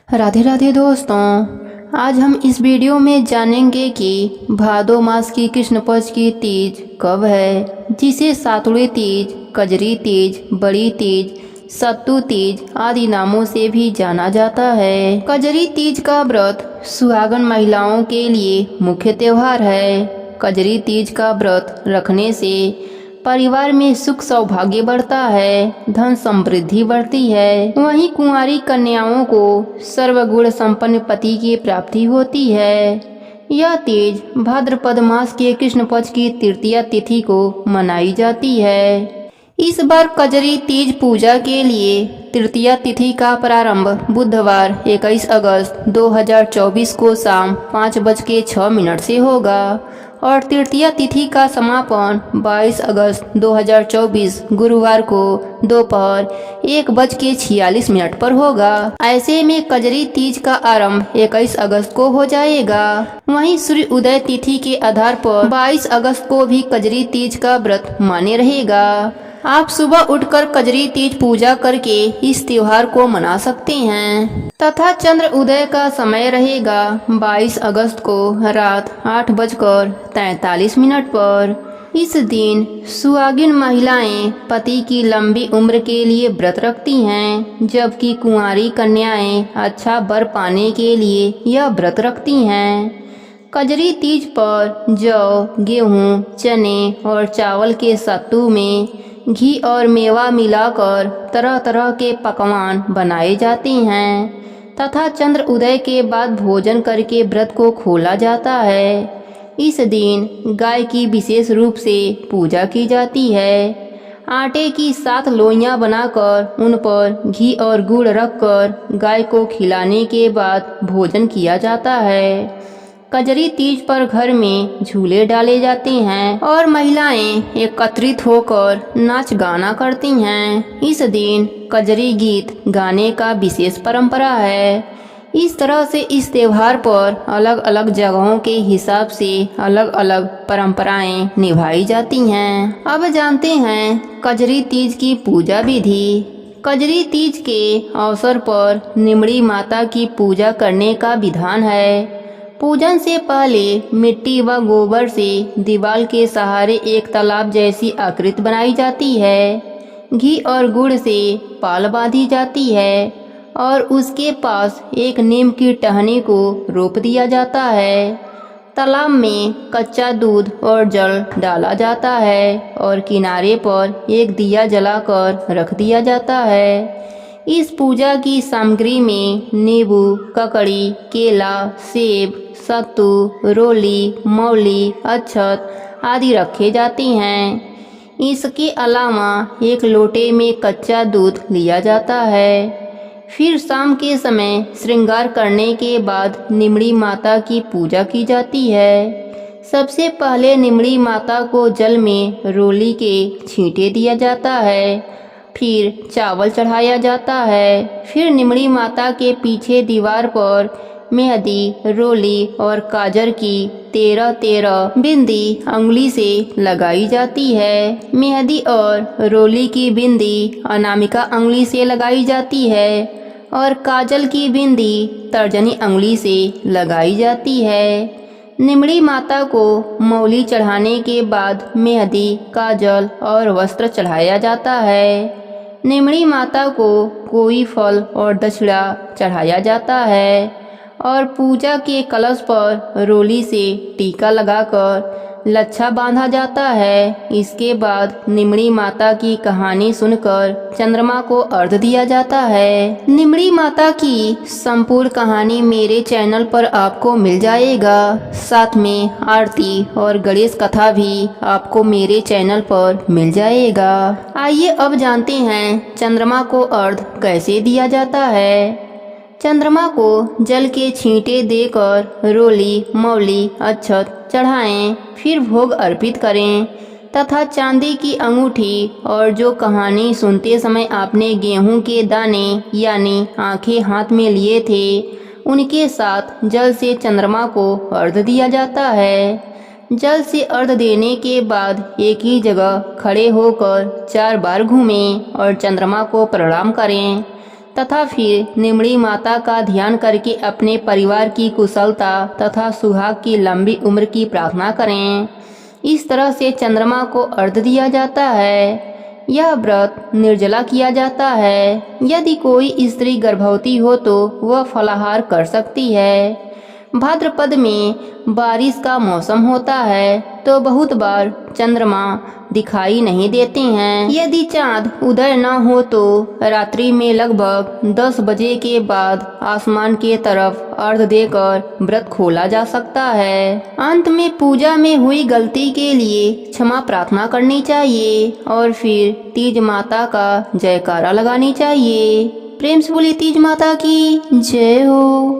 राधे राधे दोस्तों, आज हम इस वीडियो में जानेंगे कि भादो मास की कृष्ण पक्ष की तीज कब है, जिसे सातुड़ी तीज, कजरी तीज, बड़ी तीज, सत्तू तीज आदि नामों से भी जाना जाता है। कजरी तीज का व्रत सुहागन महिलाओं के लिए मुख्य त्योहार है। कजरी तीज का व्रत रखने से परिवार में सुख सौभाग्य बढ़ता है, धन समृद्धि बढ़ती है। वहीं कुंवारी कन्याओं को सर्वगुण संपन्न पति की प्राप्ति होती है। यह तीज भाद्रपद मास के कृष्ण पक्ष की तृतीया तिथि को मनाई जाती है। इस बार कजरी तीज पूजा के लिए तृतीया तिथि का प्रारंभ बुधवार 21 अगस्त 2024 को शाम 5:06 से होगा और तृतीया तिथि का समापन 22 अगस्त 2024 गुरुवार को दोपहर 1:46 पर होगा। ऐसे में कजरी तीज का आरंभ 21 अगस्त को हो जाएगा। वहीं सूर्य उदय तिथि के आधार पर 22 अगस्त को भी कजरी तीज का व्रत मान्य रहेगा। आप सुबह उठकर कजरी तीज पूजा करके इस त्योहार को मना सकते हैं तथा चंद्र उदय का समय रहेगा 22 अगस्त को रात 8:43 पर। इस दिन सुहागिन महिलाएं पति की लंबी उम्र के लिए व्रत रखती हैं, जबकि कुंवारी कन्याएं अच्छा वर पाने के लिए यह व्रत रखती हैं। कजरी तीज पर जौ, गेहूं, चने और चावल के सत्तू में घी और मेवा मिलाकर तरह तरह के पकवान बनाए जाते हैं तथा चंद्र उदय के बाद भोजन करके व्रत को खोला जाता है। इस दिन गाय की विशेष रूप से पूजा की जाती है। आटे की 7 लोइयां बनाकर उन पर घी और गुड़ रखकर गाय को खिलाने के बाद भोजन किया जाता है। कजरी तीज पर घर में झूले डाले जाते हैं और महिलाएं एकत्रित होकर नाच गाना करती हैं। इस दिन कजरी गीत गाने का विशेष परंपरा है। इस तरह से इस त्योहार पर अलग अलग जगहों के हिसाब से अलग अलग परंपराएं निभाई जाती हैं। अब जानते हैं कजरी तीज की पूजा विधि। कजरी तीज के अवसर पर निमड़ी माता की पूजा करने का विधान है। पूजन से पहले मिट्टी व गोबर से दीवार के सहारे एक तालाब जैसी आकृति बनाई जाती है। घी और गुड़ से पाल बांधी जाती है और उसके पास एक नीम की टहनी को रोप दिया जाता है। तालाब में कच्चा दूध और जल डाला जाता है और किनारे पर एक दिया जलाकर रख दिया जाता है। इस पूजा की सामग्री में नींबू, ककड़ी, केला, सेब, सत्तू, रोली, मौली, अक्षत आदि रखे जाते हैं। इसके अलावा एक लोटे में कच्चा दूध लिया जाता है। फिर शाम के समय श्रृंगार करने के बाद निमड़ी माता की पूजा की जाती है। सबसे पहले निमड़ी माता को जल में रोली के छींटे दिया जाता है, फिर चावल चढ़ाया जाता है। फिर निमड़ी माता के पीछे दीवार पर मेहंदी, रोली और काजर की 13 बिंदी अंगुली से लगाई जाती है। मेहंदी और रोली की बिंदी अनामिका अंगुली से लगाई जाती है और काजल की बिंदी तर्जनी अंगुली से लगाई जाती है। निमड़ी माता को मौली चढ़ाने के बाद मेहंदी, काजल और वस्त्र चढ़ाया जाता है। निमड़ी माता को कोई फल और दक्षिणा चढ़ाया जाता है और पूजा के कलश पर रोली से टीका लगाकर लच्छा बांधा जाता है। इसके बाद निमड़ी माता की कहानी सुनकर चंद्रमा को अर्घ्य दिया जाता है। निमड़ी माता की संपूर्ण कहानी मेरे चैनल पर आपको मिल जाएगा। साथ में आरती और गणेश कथा भी आपको मेरे चैनल पर मिल जाएगा। आइए अब जानते हैं चंद्रमा को अर्घ्य कैसे दिया जाता है। चंद्रमा को जल के छींटे देकर रोली, मौली, अक्षत चढ़ाएं, फिर भोग अर्पित करें तथा चांदी की अंगूठी और जो कहानी सुनते समय आपने गेहूं के दाने यानी आंखें हाथ में लिए थे उनके साथ जल से चंद्रमा को अर्घ्य दिया जाता है। जल से अर्घ्य देने के बाद एक ही जगह खड़े होकर 4 बार घूमें और चंद्रमा को प्रणाम करें तथा फिर निमड़ी माता का ध्यान करके अपने परिवार की कुशलता तथा सुहाग की लंबी उम्र की प्रार्थना करें। इस तरह से चंद्रमा को अर्घ्य दिया जाता है। यह व्रत निर्जला किया जाता है। यदि कोई स्त्री गर्भवती हो तो वह फलाहार कर सकती है। भाद्रपद में बारिश का मौसम होता है तो बहुत बार चंद्रमा दिखाई नहीं देते हैं। यदि चांद उदय न हो तो रात्रि में लगभग 10 बजे के बाद आसमान के तरफ अर्घ्य देकर व्रत खोला जा सकता है। अंत में पूजा में हुई गलती के लिए क्षमा प्रार्थना करनी चाहिए और फिर तीज माता का जयकारा लगानी चाहिए। प्रेम से बोलिए तीज माता की जय हो।